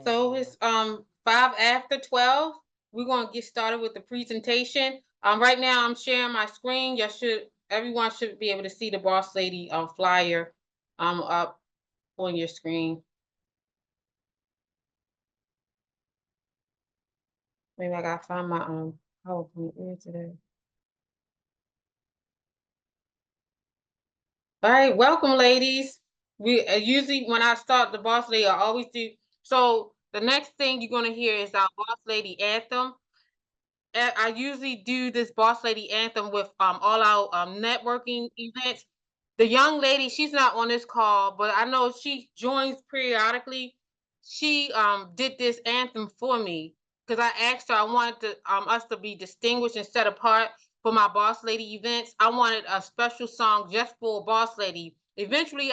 So it's 5 after 12. We're gonna get started with the presentation. Right now I'm sharing my screen. Everyone should be able to see the Boss Lady flyer up on your screen. Maybe I gotta find my PowerPoint. Where is it? All right, welcome, ladies. We usually when I start the Boss Lady, I always do. So the next thing you're gonna hear is our Boss Lady anthem. I usually do this Boss Lady anthem with all our networking events. The young lady, she's not on this call, but I know she joins periodically. She did this anthem for me because I asked her. I wanted us to be distinguished and set apart for my Boss Lady events. I wanted a special song just for Boss Lady. Eventually,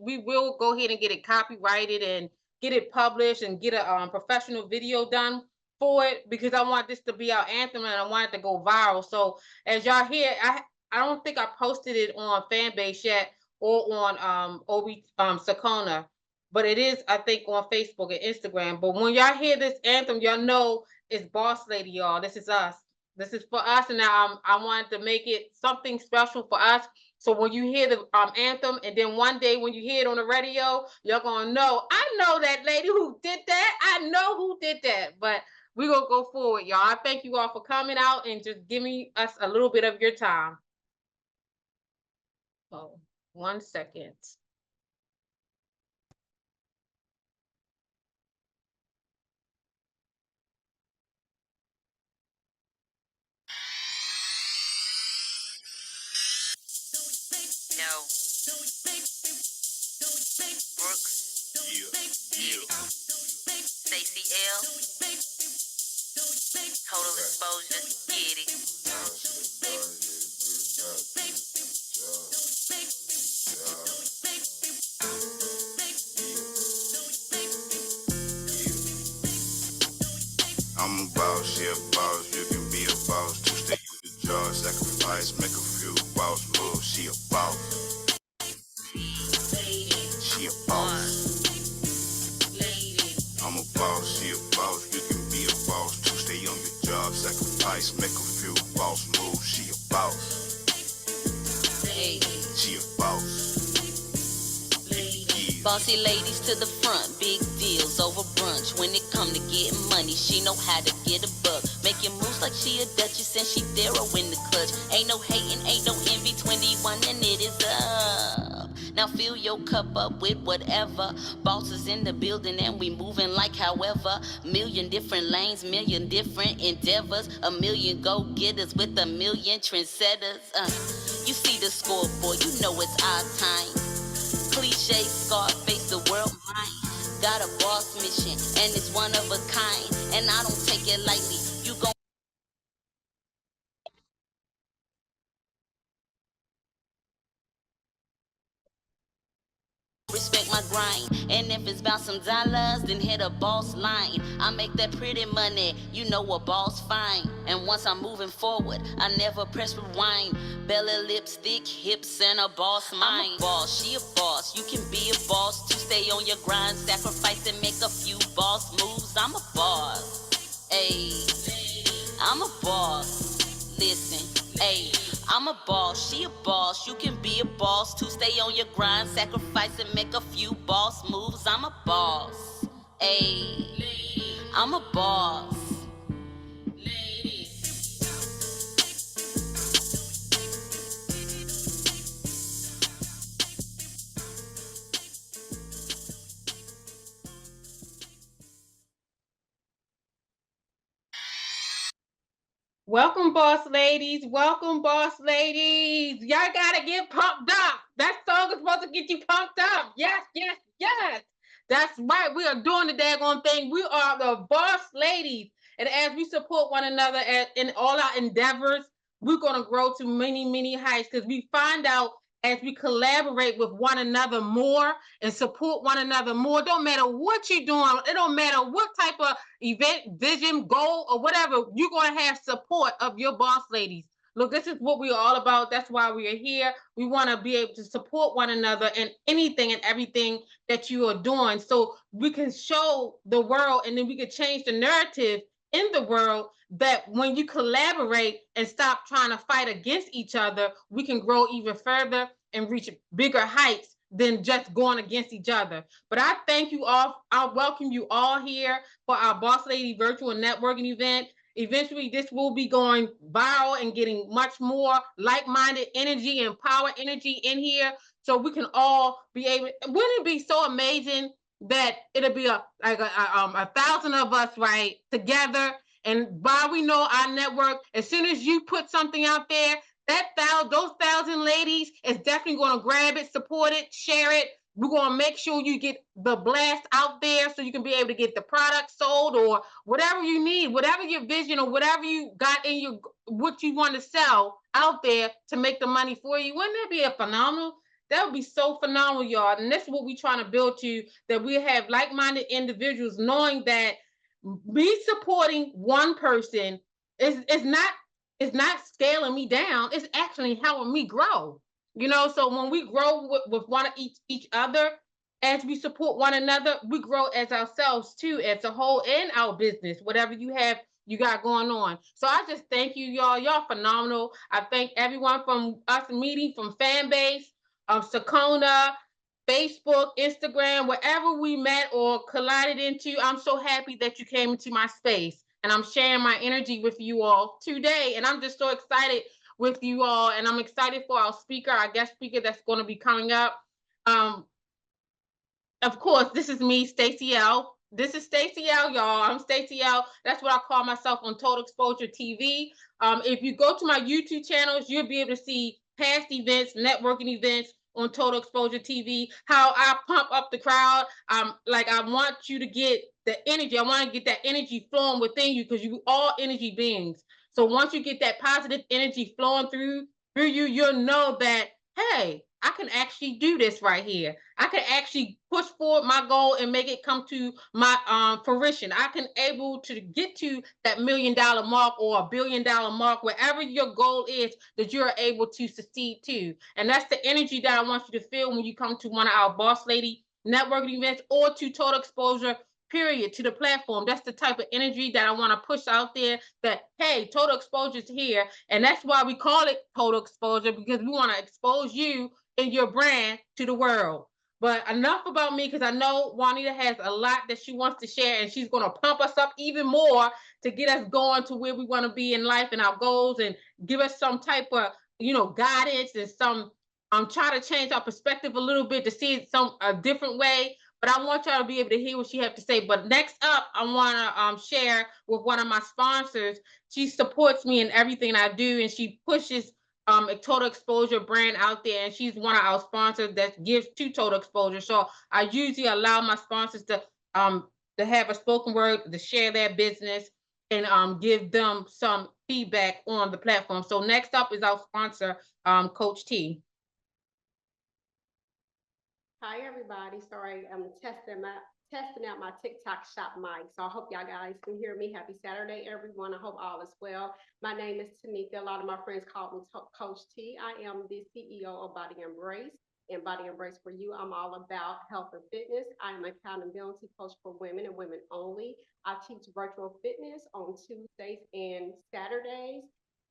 we will go ahead and get it copyrighted and get it published and get a professional video done for it because I want this to be our anthem and I want it to go viral. So as y'all hear, I don't think I posted it on Fanbase yet or on Obi Sakona, but it is I think on Facebook and Instagram. But when y'all hear this anthem, y'all know it's Boss Lady, y'all. This is us. This is for us, and now I wanted to make it something special for us. So when you hear the anthem, and then one day when you hear it on the radio, you're gonna know. I know that lady who did that. I know who did that. But we're gonna go forward, y'all. I thank you all for coming out and just giving us a little bit of your time. Oh, 1 second. No. Brooks. Yeah. Stacey L. Total exposure. Get it. I'm a boss, yeah, boss. You can be a boss. To stay with the job, sacrifice, make a few boss moves. She a boss. She a boss. I'm a boss, she a boss. You can be a boss. To stay on your job, sacrifice, make a few boss moves. She a boss. She a boss. Bossy ladies to the front, big deals over brunch. When it come to getting money, she know how to get a buck. Making moves like she a duchess and she thorough in the clutch. Ain't no hating, ain't no envy, 21 and it is up. Now fill your cup up with whatever. Bosses in the building and we moving like however. Million different lanes, million different endeavors. A million go-getters with a million trendsetters. You see the scoreboard, you know it's our time. Cliche, Scarface, the world mine. Got a boss mission, and it's one of a kind. And I don't take it lightly. You gon' respect my grind. And if it's about some dollars, then hit a boss line. I make that pretty money, you know a boss fine. And once I'm moving forward, I never press rewind. Belly, lipstick, hips, and a boss mind. I'm a boss, she a boss. You can be a boss to stay on your grind, sacrifice and make a few boss moves. I'm a boss, ayy. I'm a boss. Listen, ayy. I'm a boss, she a boss. You can be a boss to stay on your grind, sacrifice and make a few boss moves. I'm a boss, ayy. I'm a boss. Welcome, boss ladies. Welcome, boss ladies. Y'all gotta get pumped up. That song is supposed to get you pumped up. Yes, yes, yes. That's right. We are doing the daggone thing. We are the boss ladies. And as we support one another in all our endeavors, we're going to grow to many, many heights because we find out as we collaborate with one another more and support one another more. Don't matter what you're doing. It don't matter what type of event, vision, goal, or whatever. You're going to have support of your boss ladies. Look, this is what we're all about. That's why we are here. We want to be able to support one another in anything and everything that you are doing, so we can show the world, and then we can change the narrative in the world that when you collaborate and stop trying to fight against each other, we can grow even further and reach bigger heights than just going against each other. But I thank you all. I welcome you all here for our Boss Lady virtual networking event. Eventually, this will be going viral and getting much more like-minded energy and power energy in here, so we can all be able. Wouldn't it be so amazing that it'll be a thousand of us right together? And while we know our network, as soon as you put something out there, those thousand ladies is definitely going to grab it, support it, share it. We're going to make sure you get the blast out there so you can be able to get the product sold or whatever you need, whatever your vision or whatever you got in your what you want to sell out there to make the money for you. Wouldn't that be a phenomenal? That would be so phenomenal, y'all. And that's what we're trying to build to, that we have like-minded individuals knowing that me supporting one person is not scaling me down. It's actually helping me grow. So when we grow with one of each other, as we support one another, we grow as ourselves too, as a whole, in our business, whatever you got going on. So I just thank you, y'all. Y'all phenomenal. I thank everyone from us meeting from fan base, Sakona, Facebook, Instagram, wherever we met or collided into. I'm so happy that you came into my space, and I'm sharing my energy with you all today. And I'm just so excited with you all, and I'm excited for our guest speaker that's going to be coming up. Um, of course, this is me, Stacey L. This is Stacey L, y'all. I'm Stacey L. That's what I call myself on Total Exposure TV. If you go to my YouTube channels, you'll be able to see past events, networking events on Total Exposure TV, how I pump up the crowd. I want you to get the energy. I want to get that energy flowing within you, because you all energy beings. So once you get that positive energy flowing through you, you'll know that, hey, I can actually do this right here. I can actually push forward my goal and make it come to my fruition. I can able to get to that $1 million mark or $1 billion mark, wherever your goal is, that you're able to succeed to. And that's the energy that I want you to feel when you come to one of our Boss Lady networking events or to Total Exposure period, to the platform. That's the type of energy that I want to push out there, that, hey, Total Exposure is here. And that's why we call it Total Exposure, because we want to expose you and your brand to the world. But enough about me, because I know Juanita has a lot that she wants to share, and she's going to pump us up even more to get us going to where we want to be in life and our goals, and give us some type of guidance, and some try to change our perspective a little bit to see it a different way. But I want y'all to be able to hear what she has to say. But next up, I want to share with one of my sponsors. She supports me in everything I do, and she pushes a Total Exposure brand out there, and she's one of our sponsors that gives to Total Exposure. So I usually allow my sponsors to have a spoken word, to share their business, and give them some feedback on the platform. So next up is our sponsor, Coach T. Hi everybody. Sorry, I'm testing out my TikTok shop mic. So I hope y'all guys can hear me. Happy Saturday, everyone. I hope all is well. My name is Tanika. A lot of my friends call me Coach T. I am the CEO of Body Embrace. And Body Embrace for You, I'm all about health and fitness. I am an accountability coach for women and women only. I teach virtual fitness on Tuesdays and Saturdays.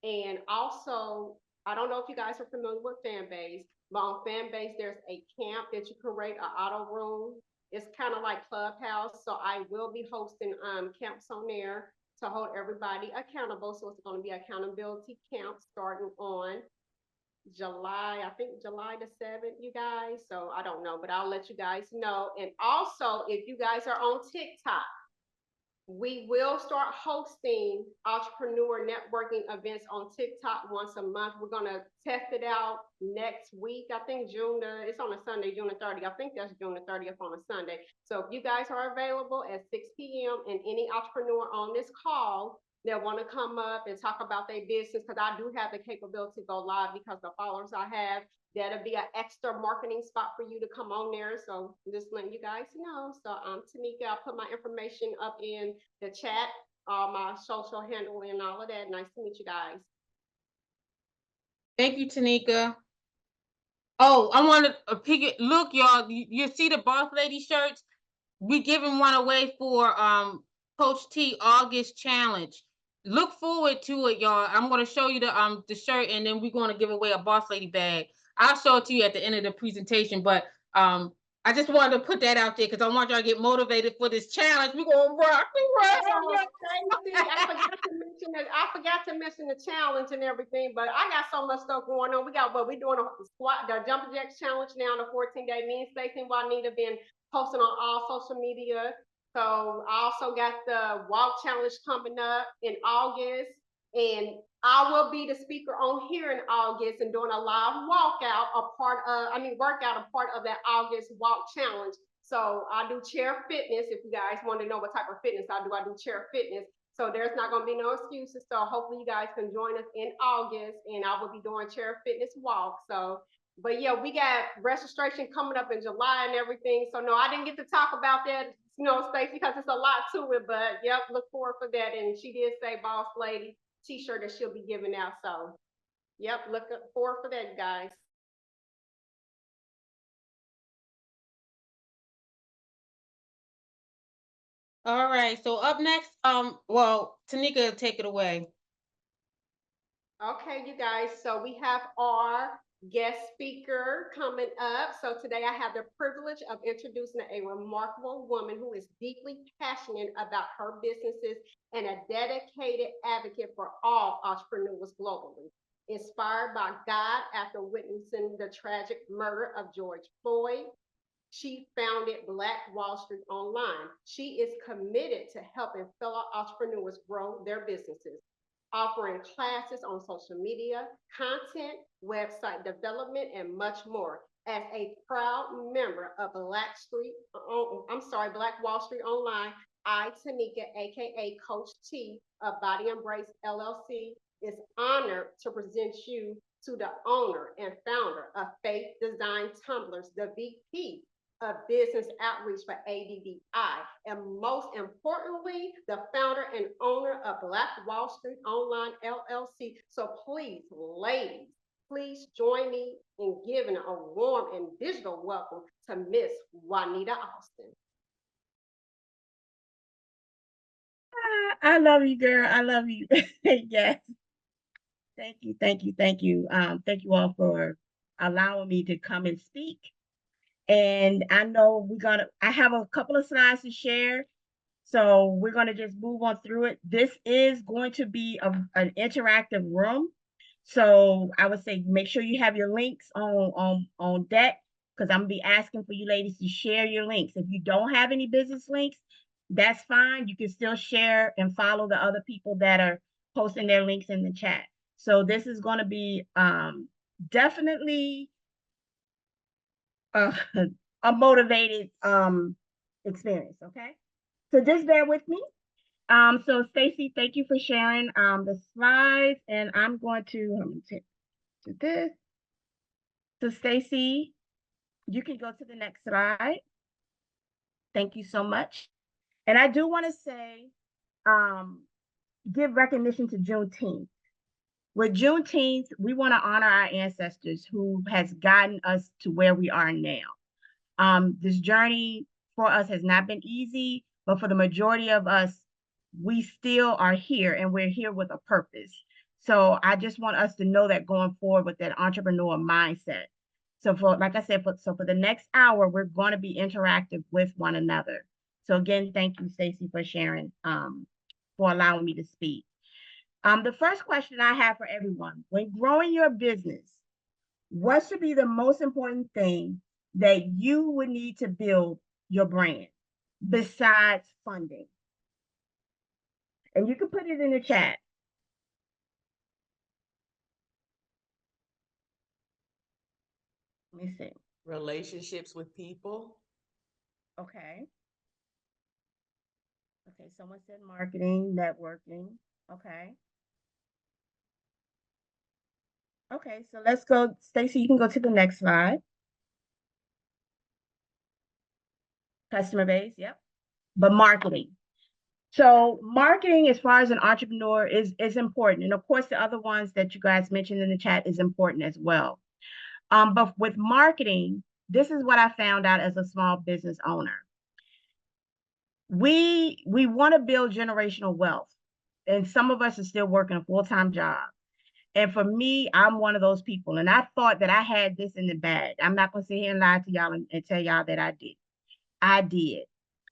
And also, I don't know if you guys are familiar with Fanbase, but on Fanbase, there's a camp that you can rate, an auto room. It's kind of like Clubhouse. So I will be hosting camps on there to hold everybody accountable. So it's going to be accountability camp starting on July, I think July the 7th, you guys. So I don't know, but I'll let you guys know. And also, if you guys are on TikTok, we will start hosting entrepreneur networking events on TikTok once a month. We're going to test it out next week. I think it's on a Sunday, June 30th. I think that's June 30th on a Sunday. So if you guys are available at 6 p.m. and any entrepreneur on this call that want to come up and talk about their business, because I do have the capability to go live because the followers I have, that'll be an extra marketing spot for you to come on there. So just letting you guys know. So Tanika, I'll put my information up in the chat, my social handle and all of that. Nice to meet you guys. Thank you, Tanika. Oh, I want to pick it. Look, y'all, you see the boss lady shirts? We giving one away for Coach T August challenge. Look forward to it, y'all. I'm gonna show you the shirt, and then we're gonna give away a boss lady bag. I'll show it to you at the end of the presentation, but I just wanted to put that out there because I want y'all to get motivated for this challenge. We're gonna rock the world. Stacey, I forgot to mention the challenge and everything, but I got so much stuff going on. We're doing a squat, the jumping jacks challenge now, the 14-day. Me and Stacey and Juanita been posting on all social media. So I also got the walk challenge coming up in August, and I will be the speaker on here in August and doing a live workout, a part of that August walk challenge. So I do chair fitness. If you guys want to know what type of fitness I do chair fitness. So there's not going to be no excuses. So hopefully you guys can join us in August, and I will be doing chair fitness walk. So, but yeah, we got registration coming up in July and everything. So no, I didn't get to talk about that, Stacey, because it's a lot to it. But yep, look forward for that. And she did say boss lady t-shirt that she'll be giving out. So yep, look forward for that, guys. All right. So up next, well, Tanika, take it away. Okay, you guys. So we have our guest speaker coming up. So today I have the privilege of introducing a remarkable woman who is deeply passionate about her businesses and a dedicated advocate for all entrepreneurs globally. Inspired by God after witnessing the tragic murder of George Floyd, she founded Black Wall Street Online. She is committed to helping fellow entrepreneurs grow their businesses, offering classes on social media, content, website development, and much more. As a proud member of Black Wall Street Online, I, Tanika, aka Coach T of Body Embrace LLC, is honored to present you to the owner and founder of Faith Design Tumblers, the VP of business outreach for ADDI, and most importantly, the founder and owner of Black Wall Street Online LLC. So please, ladies, please join me in giving a warm and digital welcome to Miss Juanita Austin. I love you, girl. I love you. Yes. Thank you. Thank you. Thank you. Thank you all for allowing me to come and speak. And I know I have a couple of slides to share. So we're gonna just move on through it. This is going to be an interactive room. So I would say make sure you have your links on deck, because I'm gonna be asking for you ladies to share your links. If you don't have any business links, that's fine. You can still share and follow the other people that are posting their links in the chat. So this is going to be definitely uh, a motivated experience. Okay, so just bear with me. So Stacy, thank you for sharing the slides, and I'm going to do this. So Stacy, you can go to the next slide. Thank you so much. And I do want to say, give recognition to Juneteenth. With Juneteenth, we want to honor our ancestors who has gotten us to where we are now. This journey for us has not been easy, but for the majority of us, we still are here, and we're here with a purpose. So I just want us to know that going forward with that entrepreneur mindset. So like I said, for the next hour, we're going to be interactive with one another. So again, thank you, Stacey, for sharing, for allowing me to speak. The first question I have for everyone: when growing your business, what should be the most important thing that you would need to build your brand besides funding? And you can put it in the chat. Let me see. Relationships with people. Okay. Okay, someone said marketing, networking. Okay. Okay, so let's go. Stacey, you can go to the next slide. Customer base, yep. But marketing. So marketing, as far as an entrepreneur, is important, and of course, the other ones that you guys mentioned in the chat is important as well. But with marketing, this is what I found out as a small business owner. We want to build generational wealth, and some of us are still working a full-time job. And for me, I'm one of those people, and I thought that I had this in the bag. I'm not gonna sit here and lie to y'all and tell y'all that I did. I did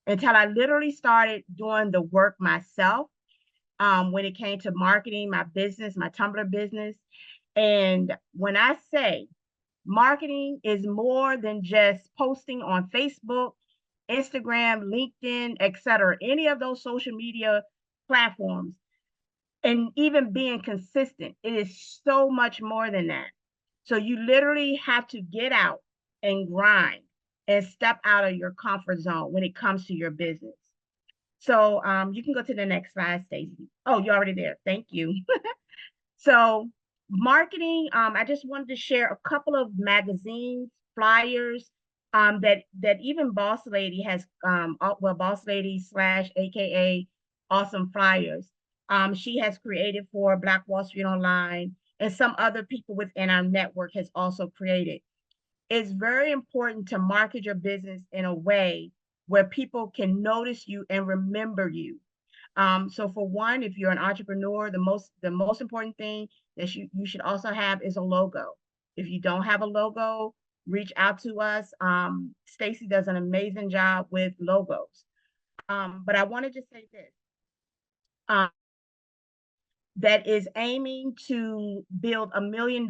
until I literally started doing the work myself. When it came to marketing my business, my Tumblr business. And when I say marketing is more than just posting on Facebook, Instagram, LinkedIn, etc., any of those social media platforms, and even being consistent, it is so much more than that. So you literally have to get out and grind and step out of your comfort zone when it comes to your business. So you can go to the next slide, Stacey. Oh, you're already there. Thank you. So marketing, I just wanted to share a couple of magazines, flyers, that even Boss Lady has, well, Boss Lady slash AKA Awesome Flyers. She has created for Black Wall Street Online, and some other people within our network has also created. It's very important to market your business in a way where people can notice you and remember you. So for one, if you're an entrepreneur, the most important thing that you should also have is a logo. If you don't have a logo, reach out to us. Stacy does an amazing job with logos. But I wanted to say this. Um, that is aiming to build $1 million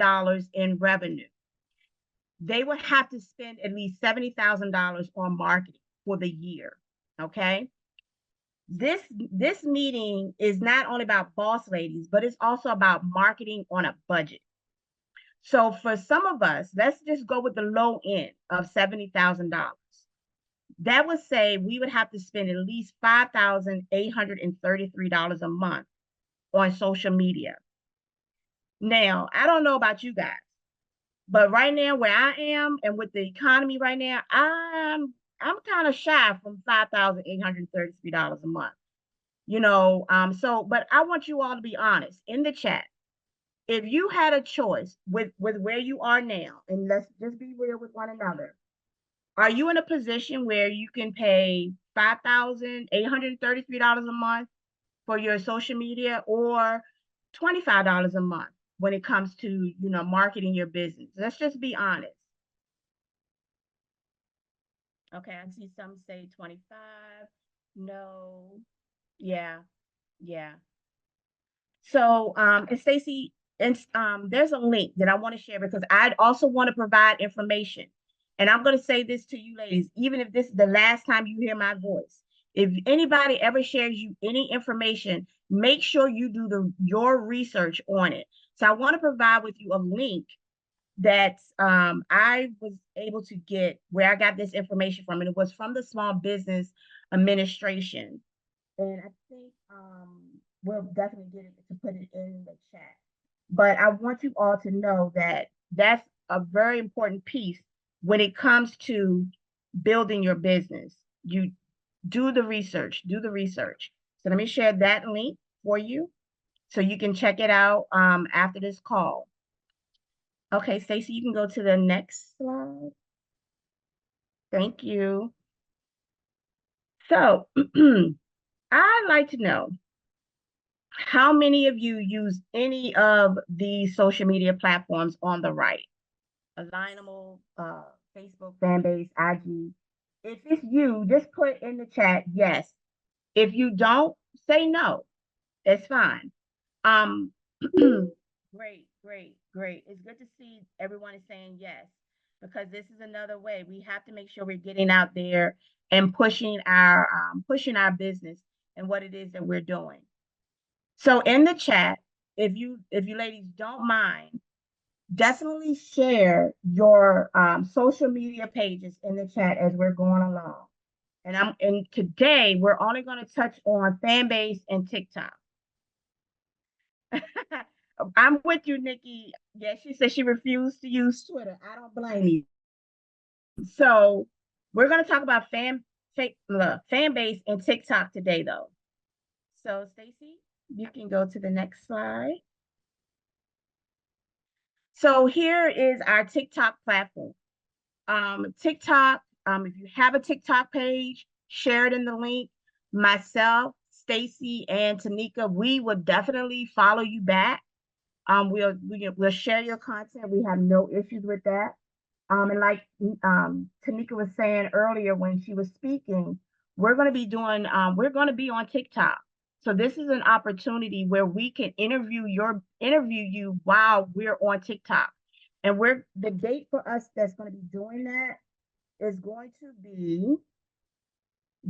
in revenue. They would have to spend at least $70,000 on marketing for the year. Okay. This meeting is not only about boss ladies, but it's also about marketing on a budget. So for some of us, let's just go with the low end of $70,000. That would say we would have to spend at least $5,833 a month on social media. Now, I don't know about you guys, but right now where I am and with the economy right now, I'm kind of shy from $5,833 a month. So but I want you all to be honest in the chat. If you had a choice with where you are now, and let's just be real with one another, are you in a position where you can pay $5,833 a month for your social media, or $25 a month when it comes to marketing your business? Let's just be honest. Okay, I see some say 25. No. Yeah, yeah. So, and Stacy, and there's a link that I want to share because I also want to provide information. And I'm going to say this to you ladies, even if this is the last time you hear my voice. If anybody ever shares you any information, make sure you do your research on it. So I want to provide with you a link that I was able to get where I got this information from, and it was from the Small Business Administration. And I think we'll definitely get it to put it in the chat. But I want you all to know that that's a very important piece when it comes to building your business. You do the research, do the research. So let me share that link for you so you can check it out after this call. Okay, Stacey, you can go to the next slide. Thank you. So I'd like to know, how many of you use any of the social media platforms on the right? Alignable, Facebook, Fanbase, IG. If it's you, just put in the chat yes. If you don't, say no. It's fine. Um, great, great, great. It's good to see everyone is saying yes, because this is another way. We have to make sure we're getting out there and pushing our business and what it is that we're doing. So in the chat, if you ladies don't mind, definitely share your social media pages in the chat as we're going along. And today we're only going to touch on Fanbase and TikTok. I'm with you, Nikki. Yeah, she said she refused to use Twitter. I don't blame you. So we're going to talk about Fanbase and TikTok today, though. So Stacy, you can go to the next slide. So here is our TikTok platform. TikTok, if you have a TikTok page, share it in the link. Myself, Stacy, and Tanika, we will definitely follow you back. We'll share your content. We have no issues with that. And like Tanika was saying earlier when she was speaking, we're going to be doing, we're going to be on TikTok. So this is an opportunity where we can interview you while we're on TikTok. And the date for us that's going to be doing that is going to be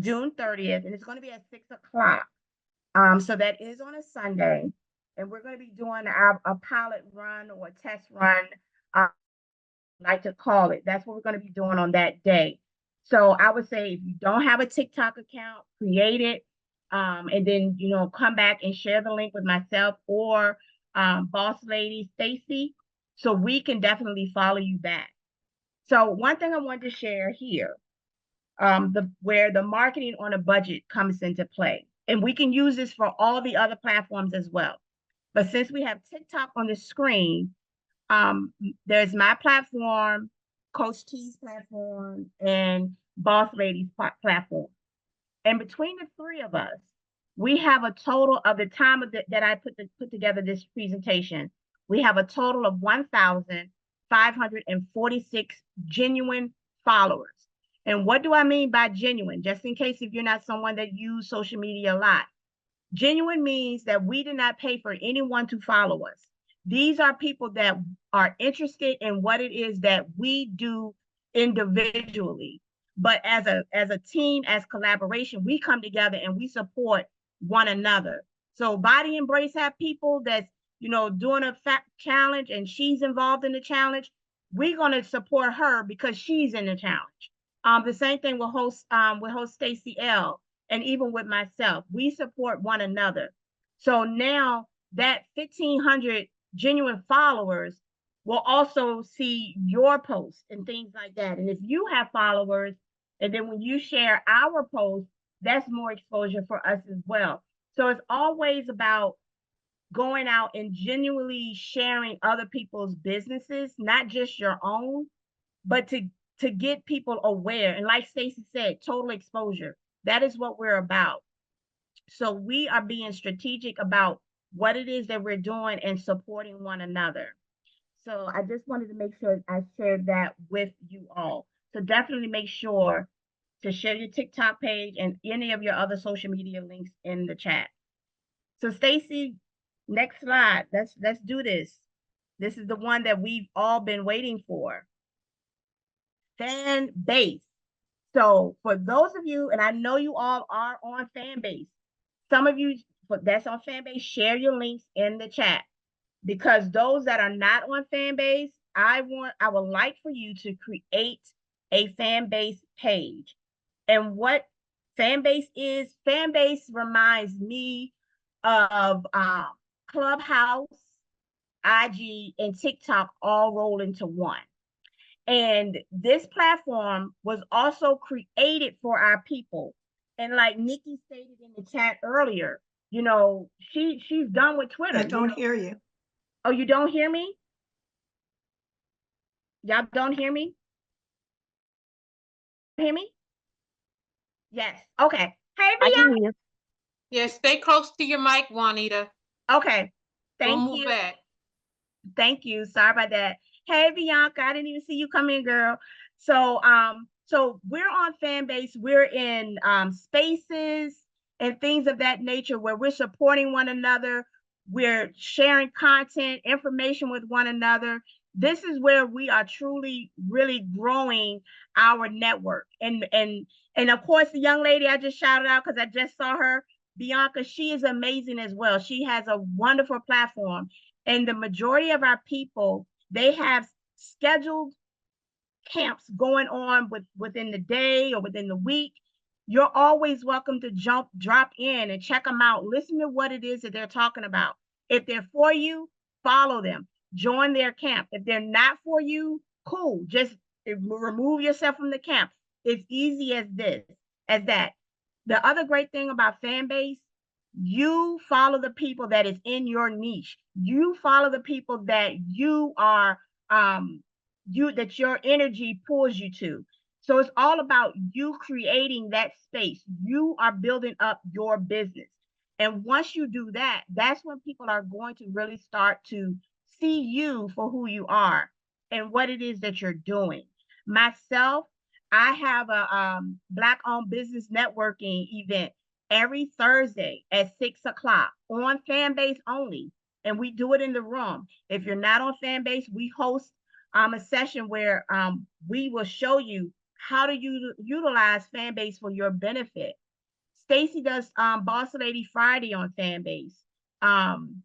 June 30th, and it's going to be at 6 o'clock. So that is on a Sunday, and we're going to be doing a pilot run or a test run, like to call it. That's what we're going to be doing on that day. So I would say if you don't have a TikTok account, create it, and then come back and share the link with myself or Boss Lady Stacy, so we can definitely follow you back. So one thing I wanted to share here, where the marketing on a budget comes into play, and we can use this for all the other platforms as well. But since we have TikTok on the screen, there's my platform, Coach T's platform, and Boss Lady's platform. And between the three of us, we have a total of the time that I put together this presentation. We have a total of 1,546 genuine followers. And what do I mean by genuine? Just in case if you're not someone that use social media a lot. Genuine means that we did not pay for anyone to follow us. These are people that are interested in what it is that we do individually. But as a team, as collaboration, we come together and we support one another. So Body Embrace have people that's doing a challenge, and she's involved in the challenge. We're gonna support her because she's in the challenge. The same thing with host Stacy L. And even with myself, we support one another. So now that 1,500 genuine followers will also see your posts and things like that. And if you have followers, and then when you share our posts, that's more exposure for us as well. So it's always about going out and genuinely sharing other people's businesses, not just your own, but to get people aware. And like Stacey said, total exposure. That is what we're about. So we are being strategic about what it is that we're doing and supporting one another. So I just wanted to make sure I shared that with you all. So definitely make sure to share your TikTok page and any of your other social media links in the chat. So Stacy, next slide. Let's do this. This is the one that we've all been waiting for. Fan base. So for those of you, and I know you all are on Fanbase, some of you that's on Fanbase, share your links in the chat, because those that are not on Fanbase, I would like for you to create a Fanbase page. And what Fanbase is, Fanbase reminds me of Clubhouse, IG, and TikTok all rolled into one. And this platform was also created for our people. And like Nikki stated in the chat earlier, she's done with Twitter. I don't hear you. Oh, you don't hear me? Y'all don't hear me? Hear me? Yes. Okay. Hey, Bianca. Yes, stay close to your mic, Juanita. Okay. Don't Thank move you. back. Thank you. Sorry about that. Hey, Bianca, I didn't even see you come in, girl. So we're on Fanbase. We're in spaces and things of that nature where we're supporting one another. We're sharing content, information with one another. This is where we are truly, really growing our network. And of course, the young lady I just shouted out because I just saw her, Bianca, she is amazing as well. She has a wonderful platform. And the majority of our people, they have scheduled camps going on within the day or within the week. You're always welcome to drop in and check them out. Listen to what it is that they're talking about. If they're for you, follow them. Join their camp. If they're not for you, cool. Just remove yourself from the camp. It's easy as that. The other great thing about Fanbase You follow the people that is in your niche. You follow the people that you are that your energy pulls you to. So it's all about you creating that space. You are building up your business. And once you do that, that's when people are going to really start to see you for who you are and what it is that you're doing. Myself, I have a Black owned business networking event every Thursday at 6 o'clock on Fanbase only. And we do it in the room. If you're not on Fanbase, we host a session where we will show you how to utilize Fanbase for your benefit. Stacy does Boss Lady Friday on Fanbase um,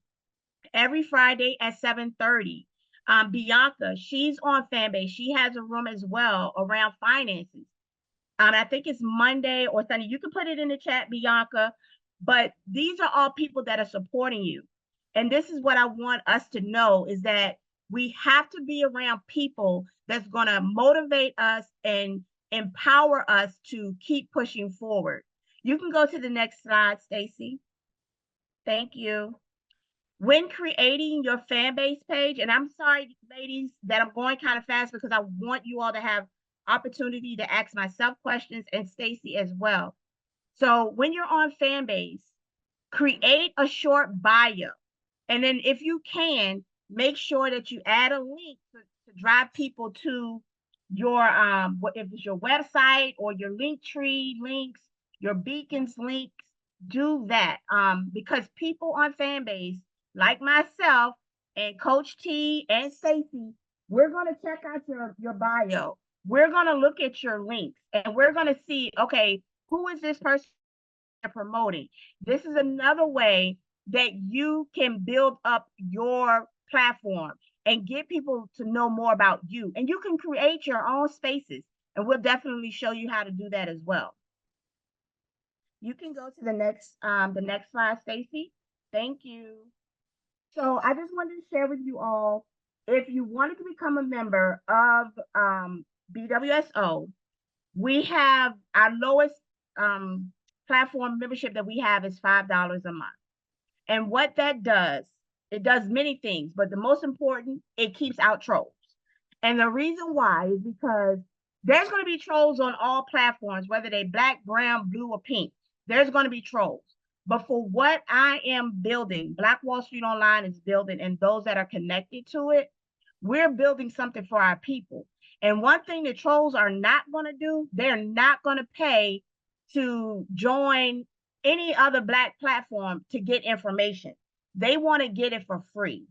every Friday at 7:30. Bianca, she's on Fanbase. She has a room as well around finances. I think it's Monday or Sunday. You can put it in the chat, Bianca. But these are all people that are supporting you. And this is what I want us to know is that we have to be around people that's going to motivate us and empower us to keep pushing forward. You can go to the next slide, Stacy. Thank you. When creating your fan base page, and I'm sorry, ladies, that I'm going kind of fast because I want you all to have opportunity to ask myself questions and Stacy as well. So when you're on Fanbase, create a short bio. And then if you can, make sure that you add a link to drive people to your if it's your website or your link tree links, your beacons links, do that. Because people on Fanbase, like myself and Coach T and Stacy, we're gonna check out your bio. We're gonna look at your links and we're gonna see, okay, who is this person promoting? This is another way that you can build up your platform and get people to know more about you. And you can create your own spaces, and we'll definitely show you how to do that as well. You can go to the next slide, Stacy. Thank you. So I just wanted to share with you all, if you wanted to become a member of BWSO, we have our lowest platform membership that we have is $5 a month. And what that does, it does many things, but the most important, it keeps out trolls. And the reason why is because there's going to be trolls on all platforms, whether they black, brown, blue, or pink. There's going to be trolls. But for what I am building, Black Wall Street Online is building, and those that are connected to it, we're building something for our people. And one thing the trolls are not going to do, they're not going to pay to join any other Black platform to get information. They want to get it for free.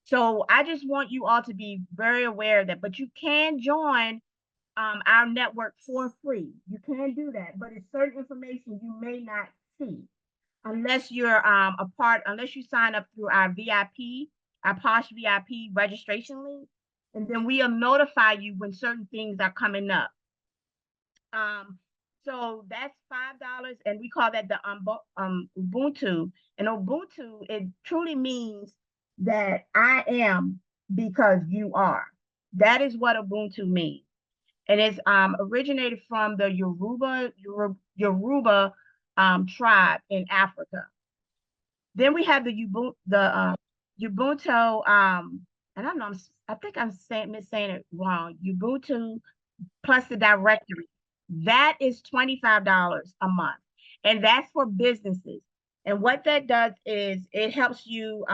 So I just want you all to be very aware of that. But you can join our network for free. You can do that, but it's certain information you may not see unless you're unless you sign up through our VIP, our Posh VIP registration link, and then we'll notify you when certain things are coming up. So that's $5, and we call that the Ubuntu. And Ubuntu, it truly means that I am because you are. That is what Ubuntu means, and it's originated from the Yoruba tribe in Africa. Then we have the Ubuntu. I don't know. I think I'm saying it wrong. Ubuntu plus the directory. That is $25 a month, and that's for businesses. And what that does is it helps you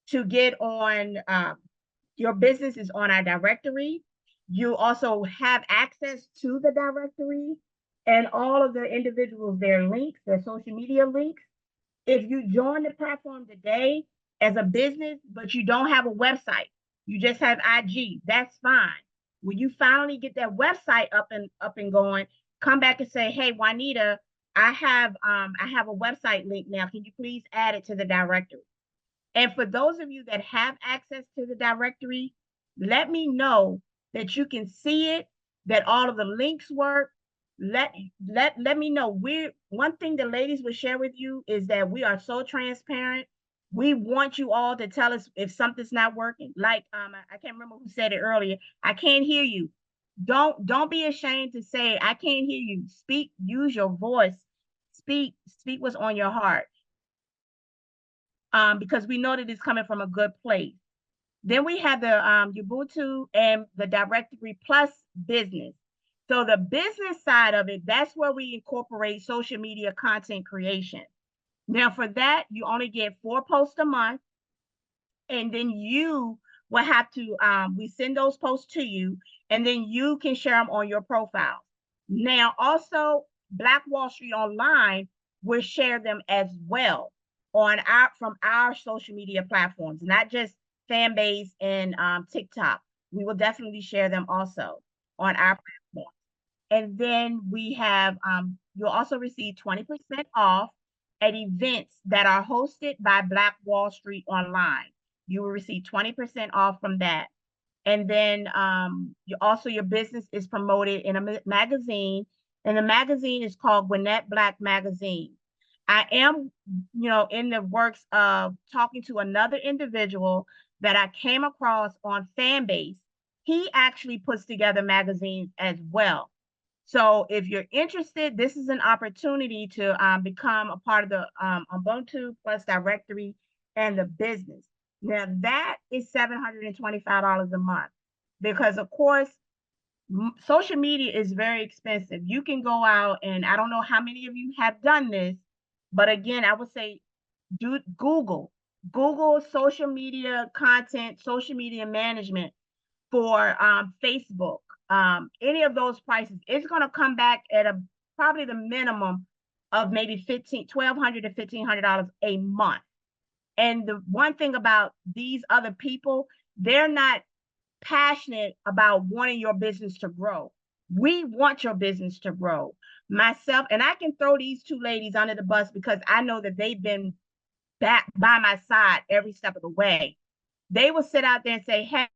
to get on your business is on our directory. You also have access to the directory and all of the individuals, their links, their social media links. If you join the platform today as a business, but you don't have a website, you just have IG, that's fine. When you finally get that website up and going, come back and say, hey, Juanita, I have a website link now. Can you please add it to the directory? And for those of you that have access to the directory, let me know that you can see it, that all of the links work. Let me know. One thing the ladies will share with you is that we are so transparent. We want you all to tell us if something's not working. Like I can't remember who said it earlier. I can't hear you. Don't be ashamed to say I can't hear you. Speak, use your voice. Speak what's on your heart. because we know that it's coming from a good place. Then we have the Ubuntu and the Directory Plus business. So the business side of it, that's where we incorporate social media content creation. Now for that, you only get 4 posts a month, and then you will have to we send those posts to you, and then you can share them on your profile. Now also, Black Wall Street Online will share them as well on our from our social media platforms, not just Fanbase and TikTok. We will definitely share them also on our platform. And then we have, you'll also receive 20% off at events that are hosted by Black Wall Street Online. You will receive 20% off from that. And then your business is promoted in a magazine, and the magazine is called Gwinnett Black Magazine. I am, in the works of talking to another individual that I came across on Fanbase. He actually puts together magazines as well. So if you're interested, this is an opportunity to become a part of the Ubuntu Plus directory and the business. Now that is $725 a month, because of course, social media is very expensive. You can go out, and I don't know how many of you have done this, but again, I would say do Google social media content, social media management for Facebook, any of those prices. It's going to come back at probably the minimum of maybe $1,200 to $1,500 a month. And the one thing about these other people, they're not passionate about wanting your business to grow. We want your business to grow. Myself, and I can throw these two ladies under the bus because I know that they've been back by my side every step of the way. They will sit out there and say, hey,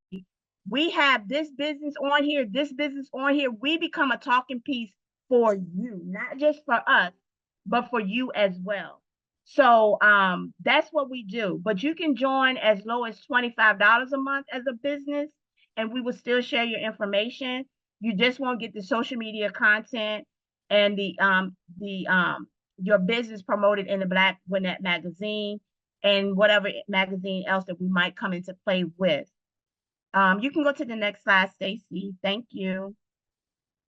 we have this business on here, this business on here. We become a talking piece for you, not just for us, but for you as well. So that's what we do. But you can join as low as $25 a month as a business, and we will still share your information. You just won't get the social media content and the your business promoted in the Black Gwinnett magazine and whatever magazine else that we might come into play with. You can go to the next slide, Stacy. Thank you.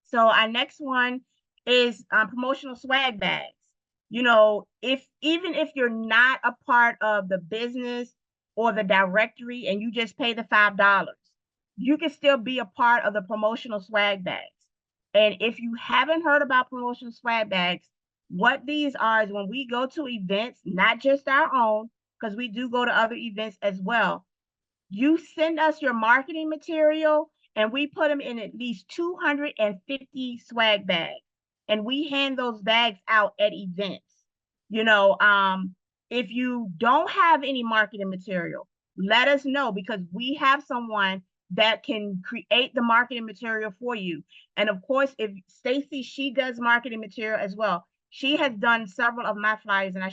So our next one is promotional swag bags. If even if you're not a part of the business or the directory and you just pay the $5, you can still be a part of the promotional swag bags. And if you haven't heard about promotional swag bags, what these are is when we go to events, not just our own, because we do go to other events as well. You send us your marketing material, and we put them in at least 250 swag bags, and we hand those bags out at events. If you don't have any marketing material, let us know, because we have someone that can create the marketing material for you. And of course, if Stacy, she does marketing material as well. She has done several of my flyers, and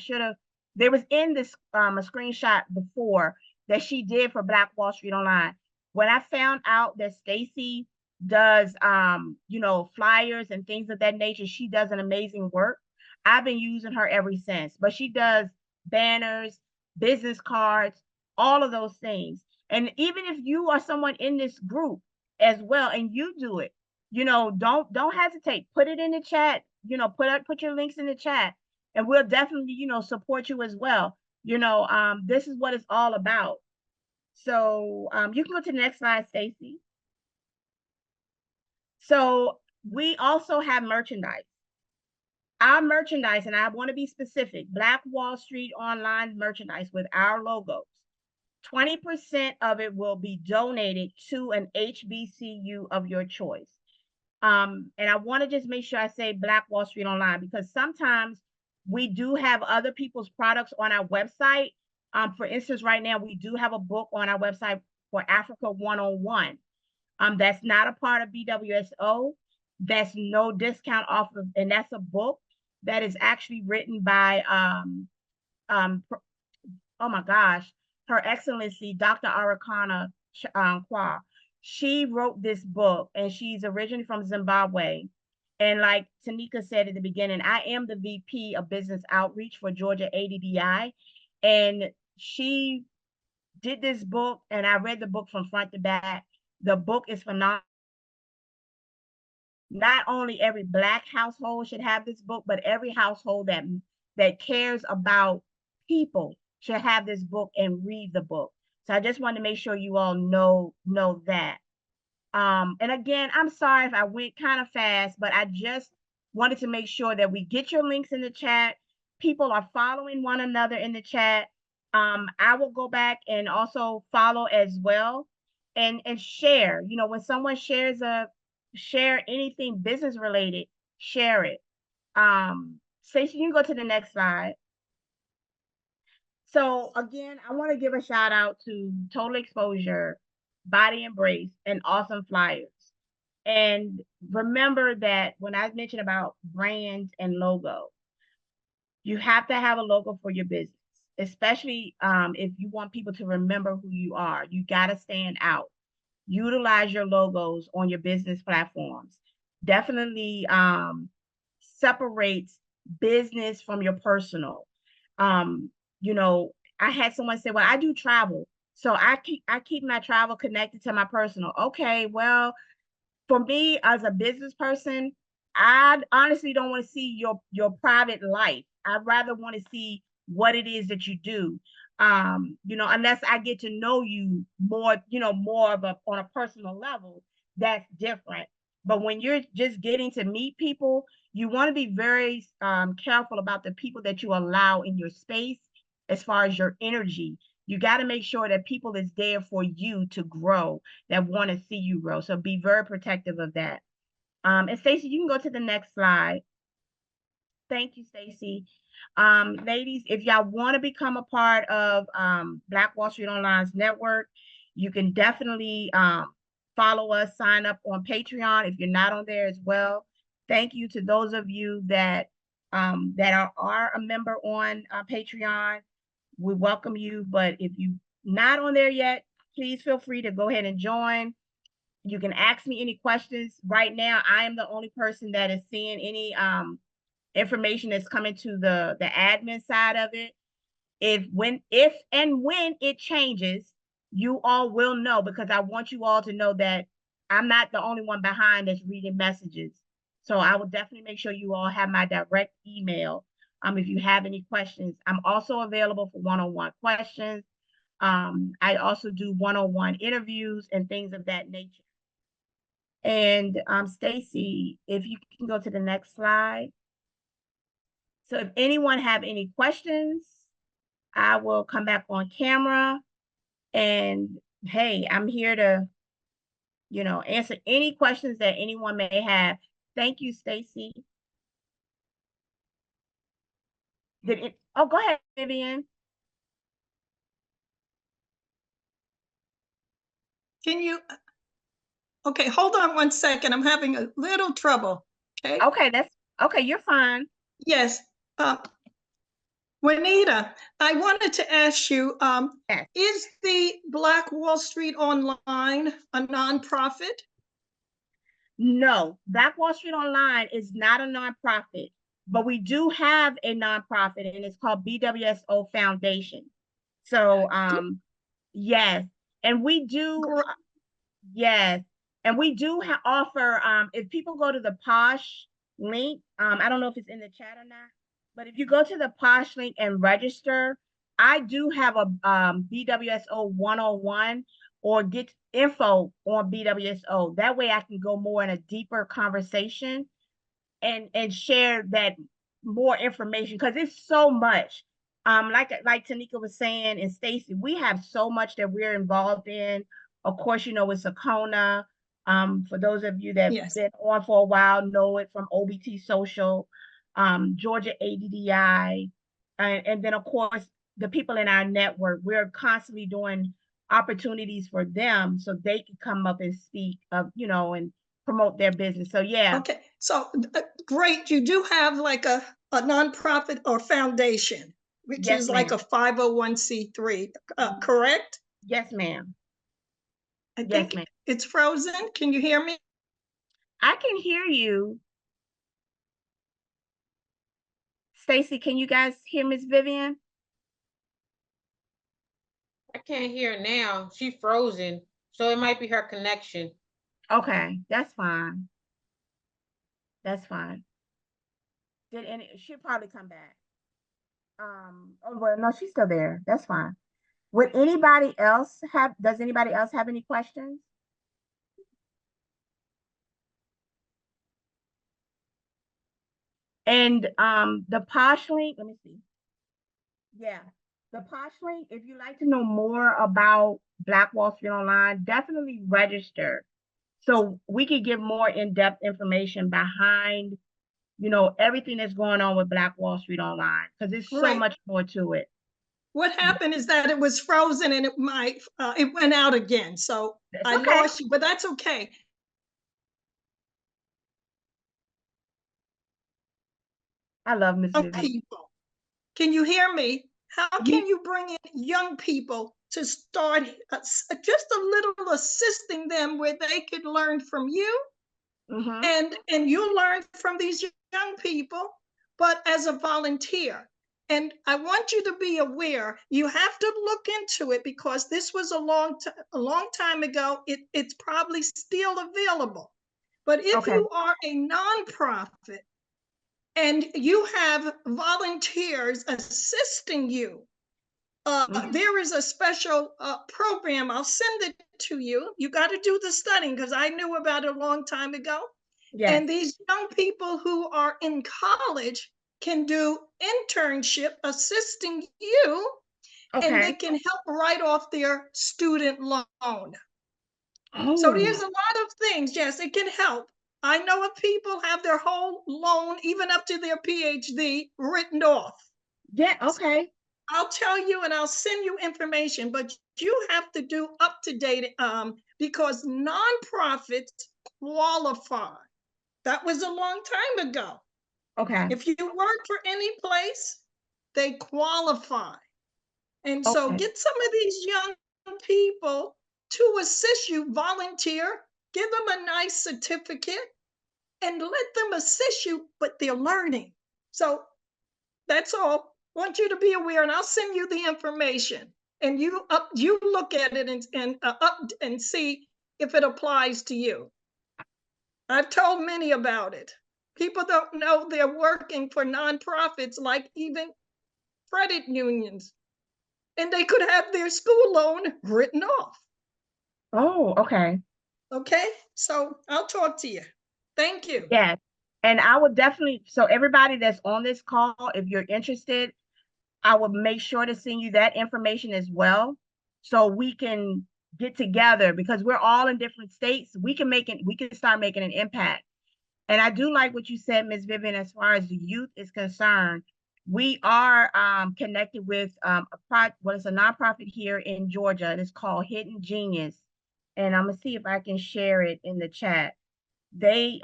there was in this a screenshot before that she did for Black Wall Street Online. When I found out that Stacy does flyers and things of that nature, she does an amazing work. I've been using her ever since. But she does banners, business cards, all of those things. And even if you are someone in this group as well and you do it, don't hesitate. Put it in the chat, put your links in the chat, and we'll definitely, support you as well. This is what it's all about. So you can go to the next slide, Stacy. So we also have merchandise. Our merchandise, and I want to be specific, Black Wall Street Online merchandise with our logos. 20% of it will be donated to an HBCU of your choice. And I want to just make sure I say Black Wall Street Online, because sometimes we do have other people's products on our website. For instance, right now, we do have a book on our website for Africa 101. That's not a part of BWSO. That's no discount off of, and that's a book that is actually written by, oh my gosh, Her Excellency, Dr. Arakana Kwa. She wrote this book, and she's originally from Zimbabwe. And like Tanika said at the beginning, I am the VP of Business Outreach for Georgia ADDI. And she did this book, and I read the book from front to back. The book is phenomenal. Not only every Black household should have this book, but every household that cares about people should have this book and read the book. So I just want to make sure you all know that. And again, I'm sorry if I went kind of fast, but I just wanted to make sure that we get your links in the chat. People are following one another in the chat. I will go back and also follow as well, and share. You know, when someone share anything business related, share it. Stacey, you can go to the next slide. So again, I want to give a shout out to Total Exposure, Body Embrace, and Awesome Flyers. And remember that when I mentioned about brands and logo, you have to have a logo for your business, especially if you want people to remember who you are. You got to stand out. Utilize your logos on your business platforms. Definitely separates business from your personal. Um, you know, I had someone say, "Well, I do travel, so I keep my travel connected to my personal." Okay, well, for me as a business person, I honestly don't want to see your private life. I'd rather want to see what it is that you do. You know, unless I get to know you more, you know, more of a on a personal level, that's different. But when you're just getting to meet people, you want to be very careful about the people that you allow in your space as far as your energy. You got to make sure that people is there for you to grow, that want to see you grow. So be very protective of that. And Stacey, you can go to the next slide. Thank you, Stacey. Ladies, if y'all want to become a part of Black Wall Street Online's network, you can definitely follow us, sign up on Patreon if you're not on there as well. Thank you to those of you that are a member on Patreon. We welcome you, but if you're not on there yet, please feel free to go ahead and join. You can ask me any questions. Right now, I am the only person that is seeing any information that's coming to the admin side of it. If and when it changes, you all will know, because I want you all to know that I'm not the only one behind that's reading messages. So I will definitely make sure you all have my direct email. If you have any questions, I'm also available for one-on-one questions. I also do one-on-one interviews and things of that nature. And Stacey, if you can go to the next slide. So if anyone have any questions, I will come back on camera, and hey, I'm here to, answer any questions that anyone may have. Thank you, Stacey. Oh, go ahead, Vivian. Can you, okay, hold on one second. I'm having a little trouble. Okay. Okay, you're fine. Yes. Juanita, I wanted to ask you, Yes. is the Black Wall Street Online a nonprofit? No, Black Wall Street Online is not a nonprofit, but we do have a nonprofit, and it's called BWSO Foundation. So, yes, and we do, yes, and we do offer. If people go to the Posh link, I don't know if it's in the chat or not, but if you go to the Posh link and register, I do have a BWSO 101, or get info on BWSO. That way I can go more in a deeper conversation and share that more information, because it's so much. Like Tanika was saying, and Stacey, we have so much that we're involved in. Of course, with Sakona. For those of you that have been on for a while, know it from OBT Social, Georgia ADDI, and then of course the people in our network. We're constantly doing opportunities for them so they can come up and speak and promote their business. So yeah. Okay, so great. You do have like a nonprofit or foundation, which is like a 501c3, correct? Yes, ma'am. I think it's frozen. Can you hear me? I can hear you. Stacey, can you guys hear Miss Vivian? can't hear now. She frozen, so it might be her connection. Okay, that's fine. That's fine. She'll probably come back. Oh well, no, she's still there. That's fine. Does anybody else have any questions? And the Posh link, let me see. Yeah. The Posh link, if you'd like to know more about Black Wall Street Online, definitely register so we could give more in-depth information behind, everything that's going on with Black Wall Street Online, because there's so Great. much more to it. What happened is that it was frozen and it went out again. So It's I okay. lost you, but that's okay. I love Miss Young Vivian. people. Can you hear me? How You, can you bring in young people to start just a little assisting them where they could learn from you mhm. and you learn from these young people, but as a volunteer. And I want you to be aware, you have to look into it because this was a long time ago. It's probably still available. But if Okay. you are a nonprofit and you have volunteers assisting you, Mhm. there is a special program. I'll send it to you. You got to do the studying because I knew about it a long time ago. Yes. And these young people who are in college can do internship assisting you, and they Okay. can help write off their student loan. So Oh, there's a lot of things. Yes, it can help. I know of people have their whole loan, even up to their PhD, written off. yeah. Okay. I'll tell you and I'll send you information, but you have to do up to date because nonprofits qualify. That was a long time ago. Okay. If you work for any place, they qualify. And so Okay. get some of these young people to assist you, volunteer, give them a nice certificate, and let them assist you, but they're learning. So that's all. I want you to be aware, and I'll send you the information. And you look at it and see if it applies to you. I've told many about it. People don't know they're working for nonprofits like even credit unions, and they could have their school loan written off. Oh, okay. Okay, so I'll talk to you. Thank you. Yes. And I would definitely, so everybody that's on this call, if you're interested, I will make sure to send you that information as well. So we can get together because we're all in different states. We can start making an impact. And I do like what you said, Ms. Vivian, as far as the youth is concerned. We are connected with what is a nonprofit here in Georgia, and it's called Hidden Genius. And I'm gonna see if I can share it in the chat. They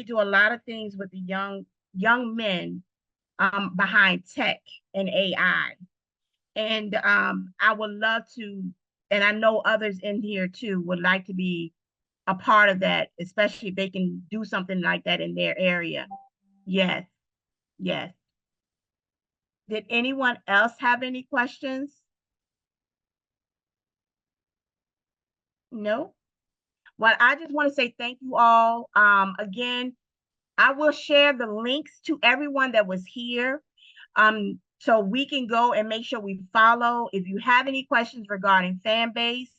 do a lot of things with the young men behind tech and AI. And I would love to, and I know others in here too would like to be a part of that, especially if they can do something like that in their area. Yes, yes. Did anyone else have any questions? No? Well, I just want to say thank you all. Again, I will share the links to everyone that was here. So we can go and make sure we follow. If you have any questions regarding fan base,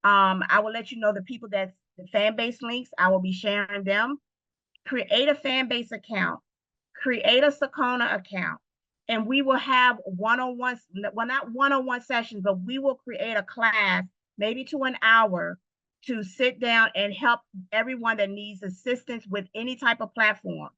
I will let you know the people that's the fan base links. I will be sharing them. Create a fan base account, create a Sakona account, and we will have one-on-one, well, not one-on-one sessions, but we will create a class, maybe to an hour, to sit down and help everyone that needs assistance with any type of platform.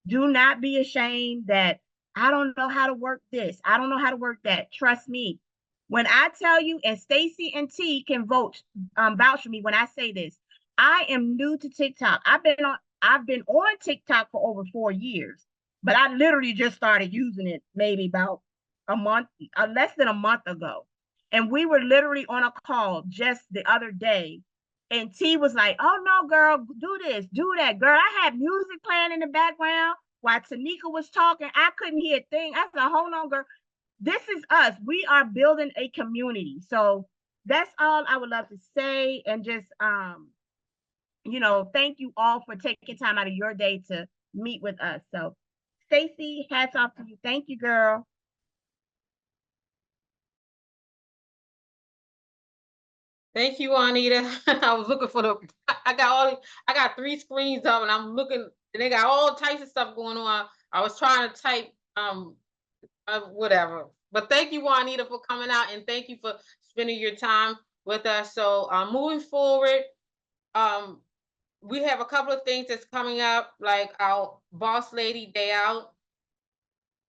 Do not be ashamed that I don't know how to work this. I don't know how to work that. Trust me. When I tell you, and Stacy and T can vouch for me when I say this, I am new to TikTok. I've been on TikTok for over 4 years, but I literally just started using it maybe about a month, less than a month ago. And we were literally on a call just the other day. And T was like, "Oh no, girl, do this, do that." Girl, I had music playing in the background while Tanika was talking. I couldn't hear a thing. I said, "Hold on, girl. This is us. We are building a community." So that's all I would love to say. And just thank you all for taking time out of your day to meet with us. So Stacy, hats off to you. Thank you, girl. Thank you, Juanita. I was looking for the. I got 3 screens up, and I'm looking, and they got all types of stuff going on. I was trying to type whatever. But thank you, Juanita, for coming out, and thank you for spending your time with us. So moving forward, um, we have a couple of things that's coming up, like our Boss Lady Day Out.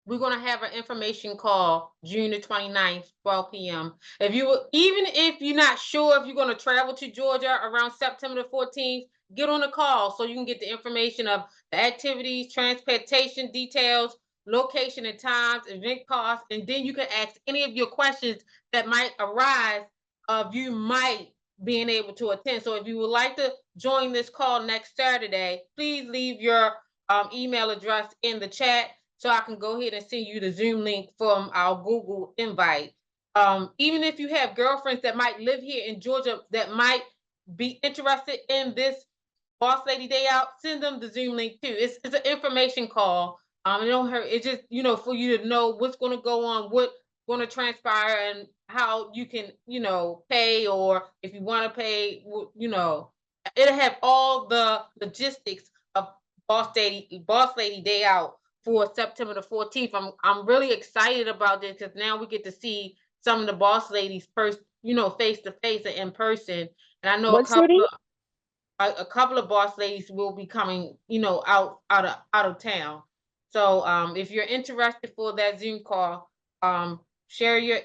We're going to have an information call June the 29th, 12 p.m. Even if you're not sure if you're going to travel to Georgia around September the 14th, get on the call so you can get the information of the activities, transportation details, location and times, event costs, and then you can ask any of your questions that might arise of you might being able to attend. So if you would like to join this call next Saturday, please leave your email address in the chat so I can go ahead and send you the Zoom link from our Google invite. Even if you have girlfriends that might live here in Georgia that might be interested in this Boss Lady Day Out, send them the Zoom link too. It's an information call. It don't hurt. It's just, for you to know what's going to go on, what's going to transpire, and how you can, pay, or if you want to pay, it'll have all the logistics of Boss Lady Day Out for September the 14th. I'm really excited about this because now we get to see some of the boss ladies first, face to face and in person. And I know What city? a couple of boss ladies will be coming, out of town. So if you're interested for that Zoom call, share your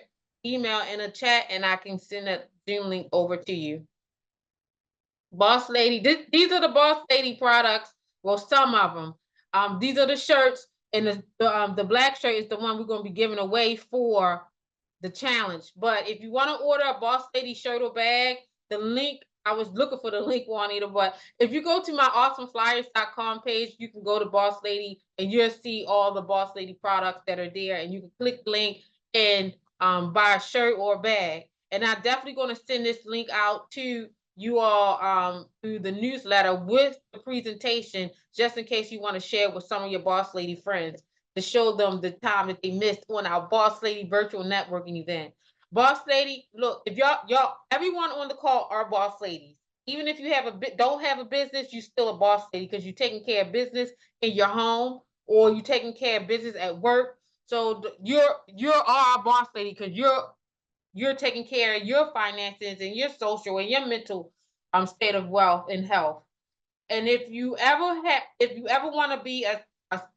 email in a chat and I can send that Zoom link over to you. Boss Lady, these are the Boss Lady products. Well, some of them. These are the shirts, and the black shirt is the one we're going to be giving away for the challenge. But if you want to order a Boss Lady shirt or bag, the link, I was looking for the link, Juanita, but if you go to my awesomeflyers.com page, you can go to Boss Lady and you'll see all the Boss Lady products that are there, and you can click the link and buy a shirt or a bag. And I'm definitely going to send this link out to you all through the newsletter with the presentation, just in case you want to share with some of your Boss Lady friends to show them the time that they missed on our Boss Lady virtual networking event. Boss Lady, look, if y'all, everyone on the call are boss ladies. Even if you don't have a business, you're still a boss lady because you're taking care of business in your home or you're taking care of business at work. So you're our boss lady because you're taking care of your finances and your social and your mental state of wealth and health. And if you ever want to be a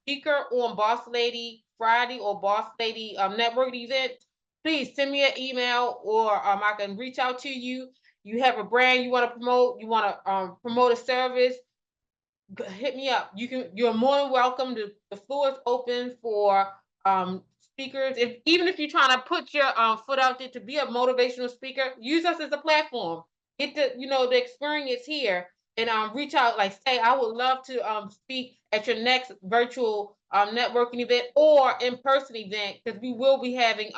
speaker on Boss Lady Friday or Boss Lady network event, please send me an email or I can reach out to you. You have a brand you want to promote, you want to promote a service, hit me up. You're more than welcome. The floor is open for speakers. Even if you're trying to put your foot out there to be a motivational speaker, use us as a platform. Get the experience here and reach out, like say, I would love to speak at your next virtual networking event or in-person event, because we will be having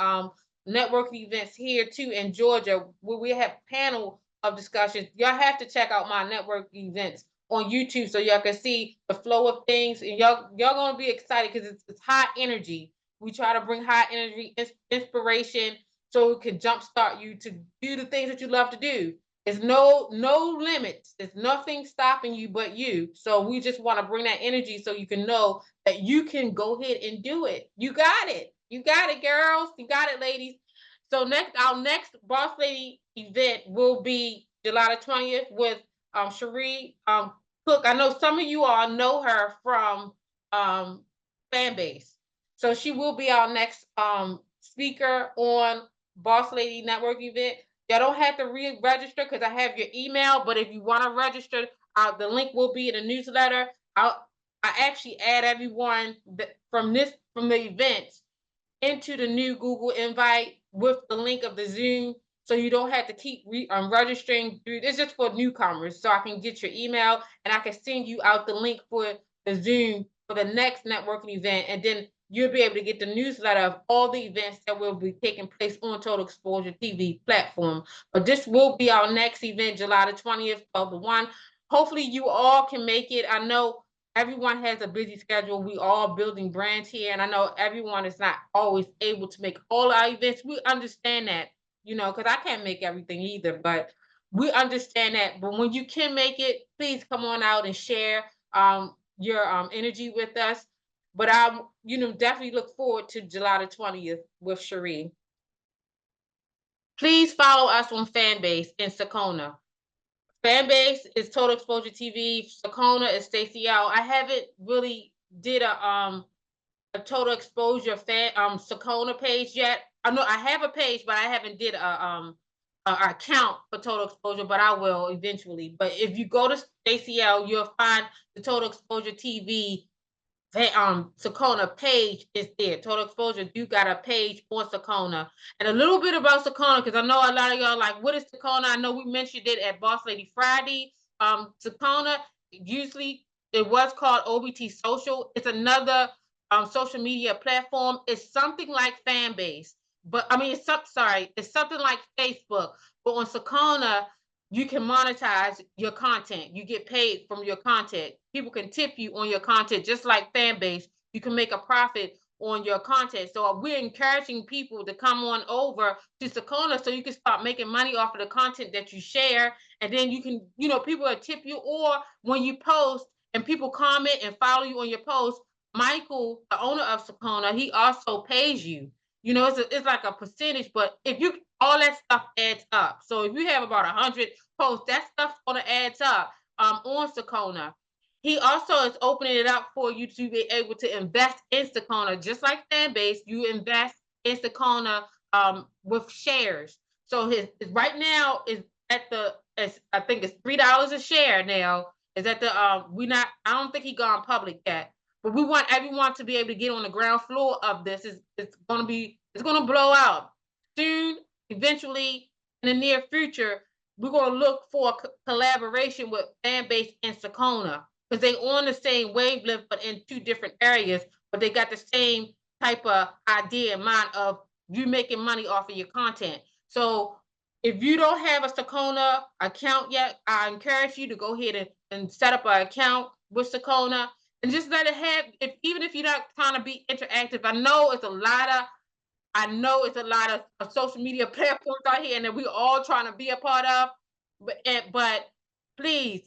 networking events here too in Georgia where we have panel of discussions. Y'all have to check out my networking events on YouTube so y'all can see the flow of things, and y'all gonna be excited because it's high energy. We try to bring high energy inspiration so it can jumpstart you to do the things that you love to do. There's no limits. There's nothing stopping you but you. So we just want to bring that energy so you can know that you can go ahead and do it. You got it. You got it, girls. You got it, ladies. So our next Boss Lady event will be July the 20th with Cherie Cook. I know some of you all know her from fan base. So she will be our next speaker on Boss Lady Network event. Y'all don't have to re-register because I have your email, but if you want to register, the link will be in the newsletter. I actually add everyone from the events into the new Google invite with the link of the Zoom, so you don't have to keep registering through. It's just for newcomers, so I can get your email and I can send you out the link for the Zoom for the next networking event, and then you'll be able to get the newsletter of all the events that will be taking place on Total Exposure TV platform. But this will be our next event, July the 20th, 12 to 1. Hopefully you all can make it. I know everyone has a busy schedule. We all building brands here, and I know everyone is not always able to make all our events. We understand that, because I can't make everything either, but we understand that. But when you can make it, please come on out and share your energy with us. But I, definitely look forward to July the 20th with Cherie. Please follow us on Fanbase in Sakona. Fanbase is Total Exposure TV. Sakona is Stacey L. I haven't really did a Total Exposure Sakona page yet. I know I have a page, but I haven't did a account for Total Exposure, but I will eventually. But if you go to Stacey L, you'll find the Total Exposure TV Sakona page is there. Total Exposure, you got a page on Sakona. And a little bit about Sakona, because I know a lot of y'all like, what is Sakona? I know we mentioned it at Boss Lady Friday. Sakona, usually it was called OBT Social. It's another social media platform. It's something like Fanbase, but I mean, it's something like Facebook. But on Sakona, you can monetize your content. You get paid from your content. People can tip you on your content, just like Fanbase. You can make a profit on your content. So we're encouraging people to come on over to Sakona so you can start making money off of the content that you share. And then you can, people will tip you, or when you post and people comment and follow you on your post, Michael, the owner of Sakona, he also pays you. It's like a percentage, but if you all that stuff adds up. So if you have about 100 posts, that stuff's gonna add up on Sakona. He also is opening it up for you to be able to invest in Sakona, just like Fanbase. You invest in Sakona with shares. So his right now is at I think it's $3 a share now. Is at the I don't think he gone public yet. But we want everyone to be able to get on the ground floor of this. It's gonna blow out soon. Eventually, in the near future, we're gonna look for collaboration with Fanbase and Sakona, because they on the same wavelength, but in two different areas. But they got the same type of idea in mind of you making money off of your content. So if you don't have a Sakona account yet, I encourage you to go ahead and set up an account with Sakona and just let it have, even if you're not trying to be interactive. I know it's a lot of social media platforms out here and that we're all trying to be a part of, but please,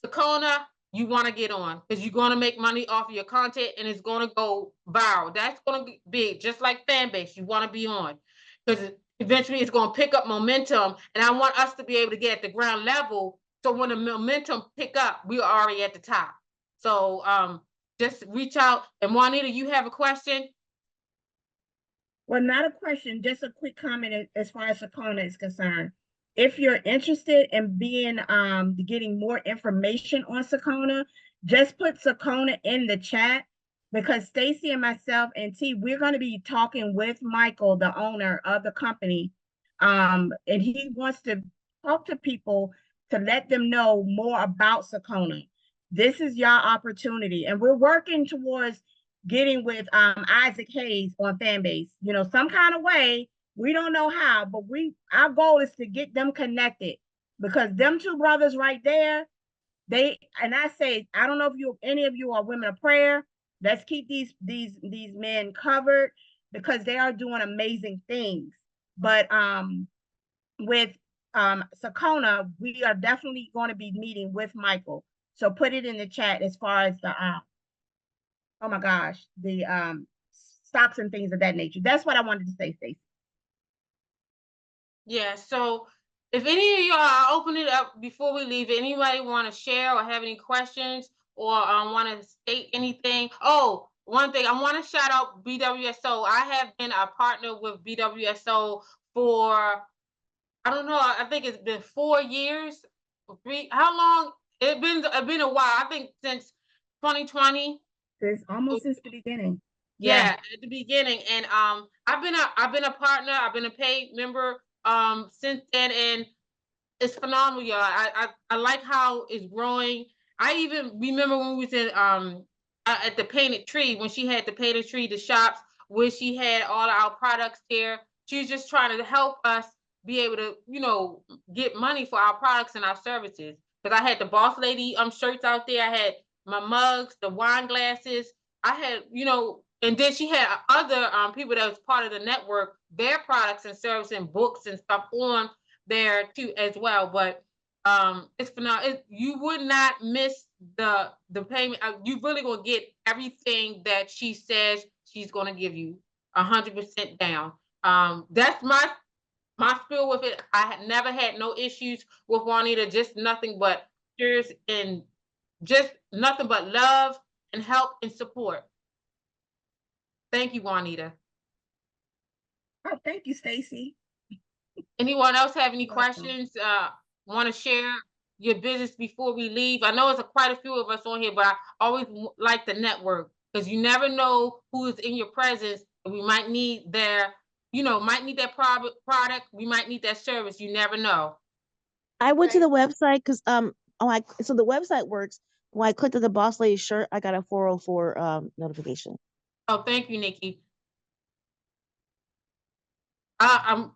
Sakona, you want to get on, because you're going to make money off of your content and it's going to go viral. That's going to be just like Fanbase. You want to be on, because eventually it's going to pick up momentum, and I want us to be able to get at the ground level, so when the momentum pick up, we're already at the top. So just reach out. And Juanita, you have a question? Well, not a question, just a quick comment as far as Sakona is concerned. If you're interested in getting more information on Sakona, just put Sakona in the chat, because Stacy and myself and T, we're going to be talking with Michael, the owner of the company. And he wants to talk to people to let them know more about Sakona. This is your opportunity. And we're working towards getting with Isaac Hayes on Fanbase, some kind of way. We don't know how, but our goal is to get them connected, because them two brothers right there, I say, I don't know if any of you are women of prayer. Let's keep these men covered, because they are doing amazing things. But with Sakona, we are definitely going to be meeting with Michael. So put it in the chat as far as the oh my gosh, the stocks and things of that nature. That's what I wanted to say, Stacey. Yeah, so if any of y'all, I'll open it up before we leave. Anybody want to share or have any questions, or want to state anything? Oh, one thing, I want to shout out BWSO. I have been a partner with BWSO for, I don't know, I think it's been 4 years. How long? It's been a while. I think since 2020. It's almost since the beginning. Yeah, at the beginning. And I've been a partner, I've been a paid member since then, and it's phenomenal, y'all. I like how it's growing. I even remember when we was in at the Painted Tree, when she had the Painted Tree, the shops where she had all our products there. She was just trying to help us be able to, get money for our products and our services. Because I had the Boss Lady shirts out there. I had my mugs, the wine glasses. I had, and then she had other people that was part of the network, their products and services and books and stuff on there too as well. But it's phenomenal. You would not miss the payment. You really gonna get everything that she says she's gonna give you 100% down. That's my spiel with it. I had never had no issues with Juanita, just nothing but cheers and just nothing but love and help and support. Thank you, Juanita. Oh, thank you, Stacy. Anyone else have any Welcome. questions? Want to share your business before we leave? I know it's quite a few of us on here, but I always like the network because you never know who is in your presence. We might need their, might need that product. We might need that service. You never know. I went to the website because so the website works. When I clicked on the Boss Lady shirt, I got a 404 notification. Oh, thank you, Nikki. I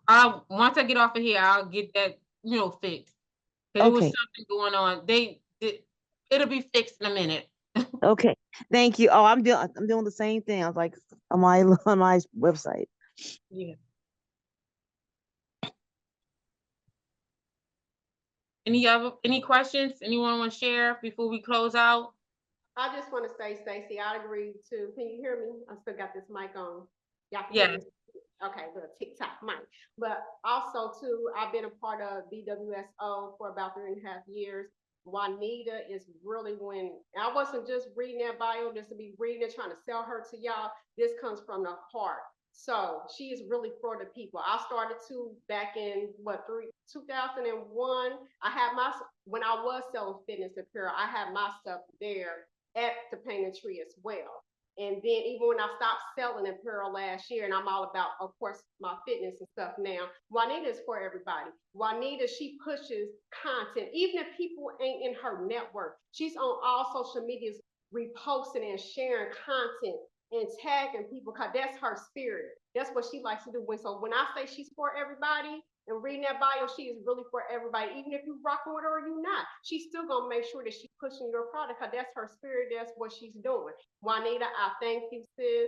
once I get off of here, I'll get that, fixed. There was Okay. something going on. It'll be fixed in a minute. Okay. Thank you. Oh, I'm doing the same thing. I was like on my website. Yeah. Any questions? Anyone want to share before we close out? I just want to say, Stacey, I agree too. Can you hear me? I still got this mic on. Y'all can hear Yeah. me? Okay, the TikTok mic. But also too, I've been a part of BWSO for about 3.5 years. Juanita is really when I wasn't just reading that bio just to be reading it, trying to sell her to y'all. This comes from the heart. So she is really for the people. I started to back in 2001. I had when I was selling fitness apparel, I had my stuff there at the Painted Tree as well. And then even when I stopped selling apparel last year, and I'm all about, of course, my fitness and stuff now, Juanita is for everybody. Juanita, she pushes content, even if people ain't in her network. She's on all social medias reposting and sharing content and tagging people because that's her spirit. That's what she likes to do. So when I say she's for everybody, and reading that bio, she is really for everybody. Even if you rocking with her or you not, she's still gonna make sure that she's pushing your product because that's her spirit. That's what she's doing. Juanita, I thank you, sis.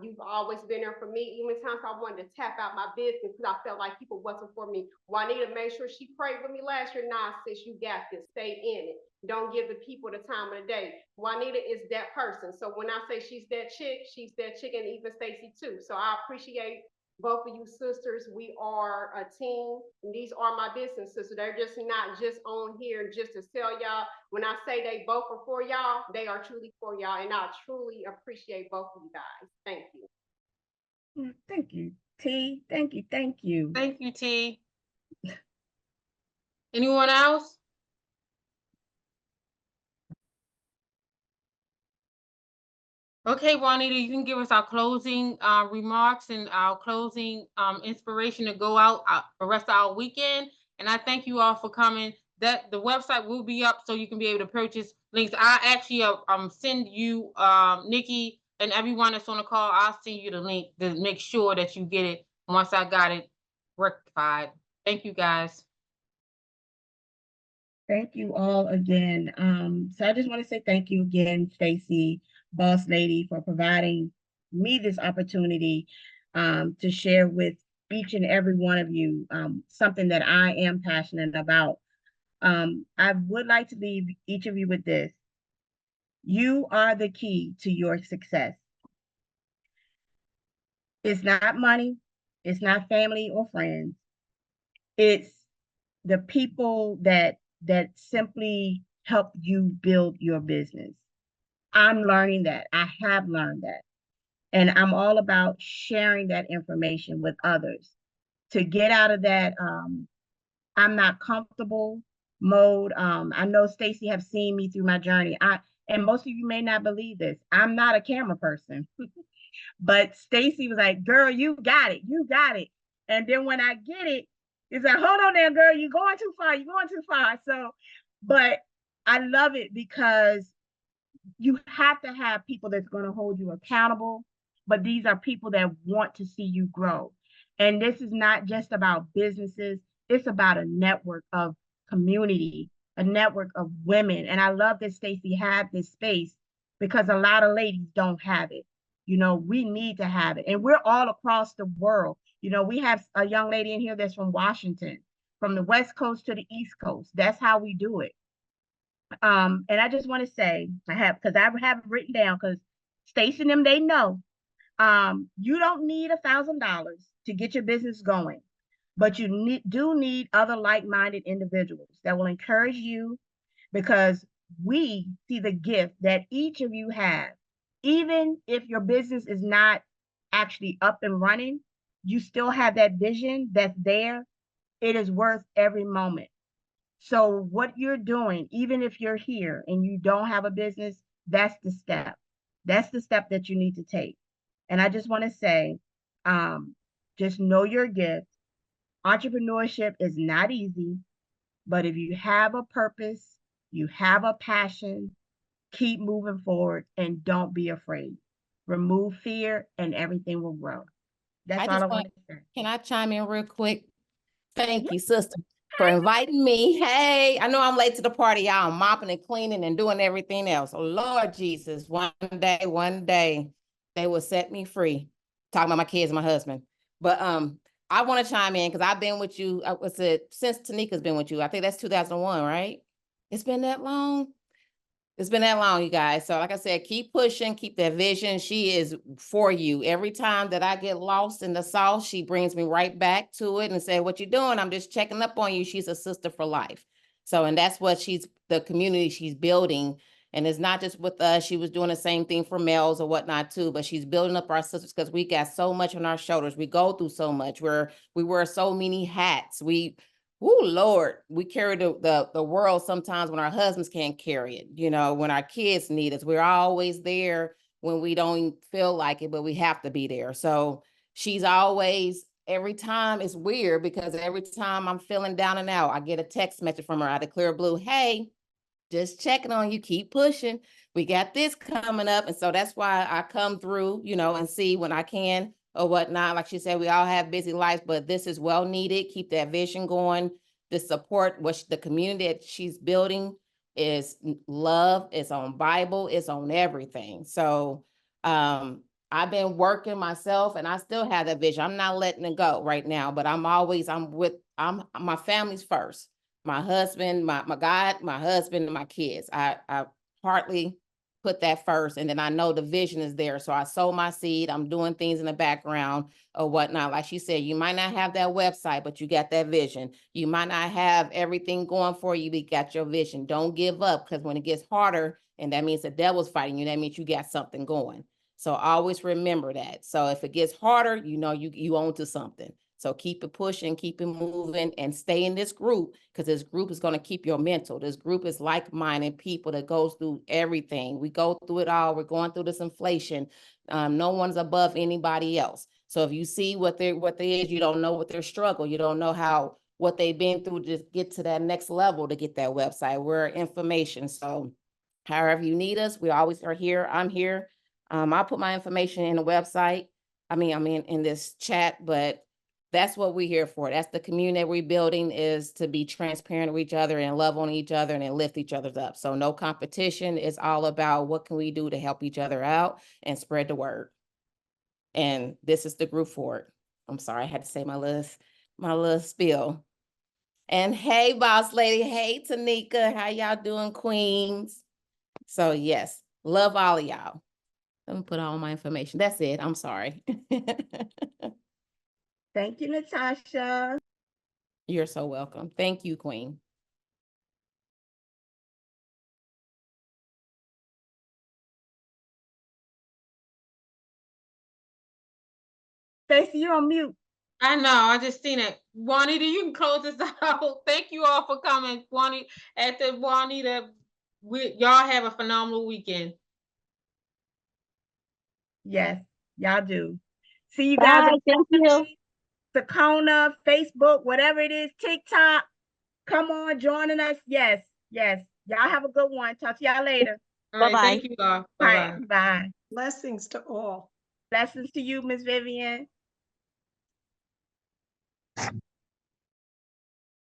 You've always been there for me. Even times I wanted to tap out my business because I felt like people wasn't for me. Juanita made sure she prayed with me last year. Nah, sis, you got this. Stay in it. Don't give the people the time of the day. Juanita is that person. So when I say she's that chick, and even Stacy too. So I appreciate both of you sisters. We are a team, and these are my business sisters. They're just not just on here just to sell y'all. When I say they both are for y'all, they are truly for y'all, and I truly appreciate both of you guys. Thank you. Thank you, T. Thank you. Thank you. Thank you, T. Anyone else? Okay, Juanita, you can give us our closing remarks and our closing inspiration to go out the rest of our weekend. And I thank you all for coming. That the website will be up so you can be able to purchase links. I actually send you Nikki and everyone that's on the call. I'll send you the link to make sure that you get it once I got it rectified. Thank you, guys. Thank you all again. So I just want to say thank you again, Stacy, Boss Lady, for providing me this opportunity to share with each and every one of you something that I am passionate about. I would like to leave each of you with this. You are the key to your success. It's not money. It's not family or friends. It's the people that simply help you build your business. I'm learning that. I have learned that. And I'm all about sharing that information with others to get out of that I'm not comfortable mode. I know Stacy have seen me through my journey. And most of you may not believe this. I'm not a camera person. But Stacy was like, girl, you got it. You got it. And then when I get it, it's like, hold on there, girl, you're going too far. You're going too far. So, but I love it because you have to have people that's going to hold you accountable, but these are people that want to see you grow. And this is not just about businesses, it's about a network of community, a network of women. And I love that Stacy had this space because a lot of ladies don't have it. You know, we need to have it. And we're all across the world. You know, we have a young lady in here that's from Washington, from the West Coast to the East Coast. That's how we do it. And I just want to say, because I have it written down, because Stacey and them, they know, you don't need $1,000 to get your business going, but you do need other like-minded individuals that will encourage you, because we see the gift that each of you have. Even if your business is not actually up and running, you still have that vision that's there. It is worth every moment. So what you're doing, even if you're here and you don't have a business, that's the step. That's the step that you need to take. And I just want to say, just know your gift. Entrepreneurship is not easy, but if you have a purpose, you have a passion, keep moving forward and don't be afraid. Remove fear and everything will grow. That's I all I just want want, to say. can I chime in real quick? Thank Yeah. you, sister, for inviting me. Hey, I know I'm late to the party, y'all. I'm mopping and cleaning and doing everything else. Oh, Lord Jesus, one day, they will set me free. Talking about my kids and my husband. But I want to chime in because I've been with you, what's it, since Tanika's been with you. I think that's 2001, right? It's been that long. It's been that long, you guys. So like I said, keep pushing, keep that vision. She is for you. Every time that I get lost in the sauce, she brings me right back to it and say, what you doing? I'm just checking up on you. She's a sister for life. So, and that's what the community she's building. And it's not just with us. She was doing the same thing for males or whatnot too, but she's building up our sisters because we got so much on our shoulders. We go through so much where we wear so many hats. Oh Lord, we carry the world sometimes when our husbands can't carry it, you know, when our kids need us. We're always there when we don't feel like it, but we have to be there. So she's always, every time it's weird because every time I'm feeling down and out, I get a text message from her out of clear blue. Hey, just checking on you, keep pushing. We got this coming up. And so that's why I come through, you know, and see when I can or whatnot. Like she said, we all have busy lives, but this is well needed. Keep that vision going. The support, the community that she's building is love, it's on Bible, it's on everything. So I've been working myself and I still have that vision. I'm not letting it go right now, but I'm my family's first. My husband, my God, my husband, and my kids. I partly put that first, and then I know the vision is there. So I sow my seed. I'm doing things in the background or whatnot. Like she said, you might not have that website, but you got that vision. You might not have everything going for you, but you got your vision. Don't give up, because when it gets harder, and that means the devil's fighting you, that means you got something going. So always remember that. So if it gets harder, you know you own to something. So keep it pushing, keep it moving, and stay in this group, because this group is going to keep your mental. This group is like-minded people that goes through everything. We go through it all. We're going through this inflation. No one's above anybody else. So if you see what they is, you don't know what their struggle. You don't know what they've been through to get to that next level to get that website. We're information. So however you need us, we always are here. I'm here. I'll put my information in the website. I mean, in this chat, but that's what we're here for. That's the community that we're building, is to be transparent with each other and love on each other and then lift each other up. So no competition. It's all about what can we do to help each other out and spread the word. And this is the group for it. I'm sorry, I had to say my little spiel. And hey, boss lady. Hey, Tanika. How y'all doing, queens? So yes, love all of y'all. Let me put all my information. That's it. I'm sorry. Thank you, Natasha. You're so welcome. Thank you, Queen. Stacey, you're on mute. I know, I just seen it. Juanita, you can close this out. Thank you all for coming. Juanita, y'all have a phenomenal weekend. Yes, y'all do. See you guys. Bye. Thank you. Sakona, Facebook, whatever it is, TikTok. Come on, joining us. Yes, yes. Y'all have a good one. Talk to y'all later. All right, Bye-bye. thank you all. All Bye-bye. right, bye. Blessings to all. Blessings to you, Miss Vivian.